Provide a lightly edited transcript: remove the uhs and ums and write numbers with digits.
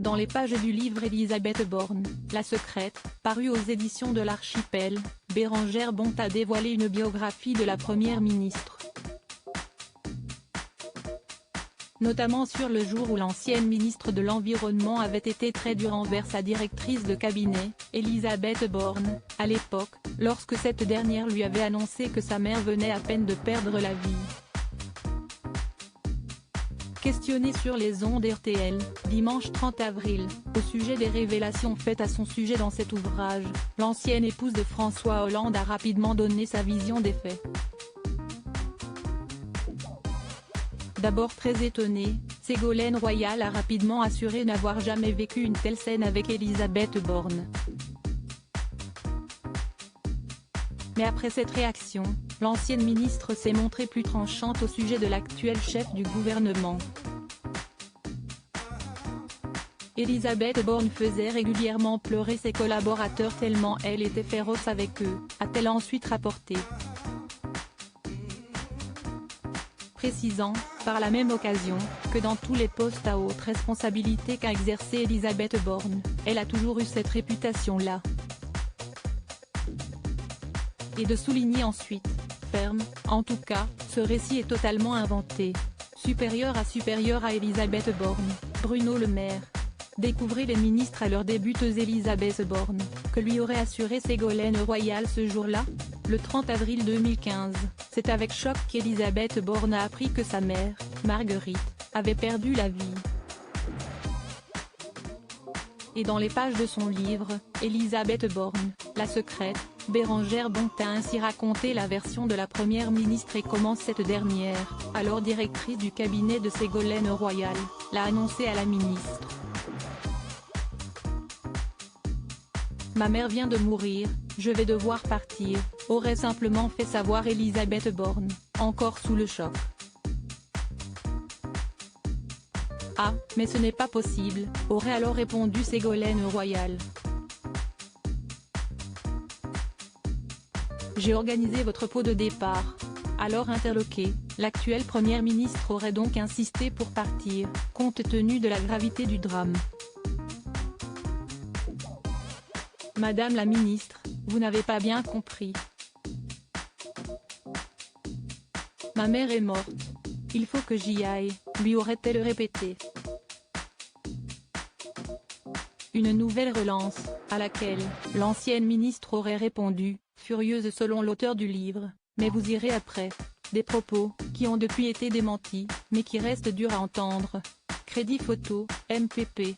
Dans les pages du livre Élisabeth Borne, La Secrète, paru aux éditions de l'Archipel, Bérengère Bonte a dévoilé une biographie de la Première ministre. Notamment sur le jour où l'ancienne ministre de l'Environnement avait été très dure envers sa directrice de cabinet, Élisabeth Borne, à l'époque, lorsque cette dernière lui avait annoncé que sa mère venait à peine de perdre la vie. Questionnée sur les ondes RTL, dimanche 30 avril, au sujet des révélations faites à son sujet dans cet ouvrage, l'ancienne épouse de François Hollande a rapidement donné sa vision des faits. D'abord très étonnée, Ségolène Royal a rapidement assuré n'avoir jamais vécu une telle scène avec Élisabeth Borne. Mais après cette réaction, l'ancienne ministre s'est montrée plus tranchante au sujet de l'actuel chef du gouvernement. Élisabeth Borne faisait régulièrement pleurer ses collaborateurs tellement elle était féroce avec eux, a-t-elle ensuite rapporté. Précisant, par la même occasion, que dans tous les postes à haute responsabilité qu'a exercé Élisabeth Borne, elle a toujours eu cette réputation-là. Et de souligner ensuite, ferme, en tout cas, ce récit est totalement inventé. Supérieur à Élisabeth Borne, Bruno Le Maire. Découvrez les ministres à leur débuteuse Élisabeth Borne, que lui aurait assuré Ségolène Royal ce jour-là, le 30 avril 2015, c'est avec choc qu'Élisabeth Borne a appris que sa mère, Marguerite, avait perdu la vie. Et dans les pages de son livre, Élisabeth Borne, La Secrète, Bérengère Bonte a ainsi raconté la version de la Première ministre et comment cette dernière, alors directrice du cabinet de Ségolène Royal, l'a annoncé à la ministre. Ma mère vient de mourir, je vais devoir partir, aurait simplement fait savoir Élisabeth Borne, encore sous le choc. Ah, mais ce n'est pas possible, aurait alors répondu Ségolène Royal. J'ai organisé votre pot de départ. Alors interloquée, l'actuelle première ministre aurait donc insisté pour partir, compte tenu de la gravité du drame. Madame la ministre, vous n'avez pas bien compris. Ma mère est morte. Il faut que j'y aille, lui aurait-elle répété. Une nouvelle relance, à laquelle l'ancienne ministre aurait répondu, furieuse selon l'auteur du livre, mais vous irez après. Des propos, qui ont depuis été démentis, mais qui restent durs à entendre. Crédit photo, MPP.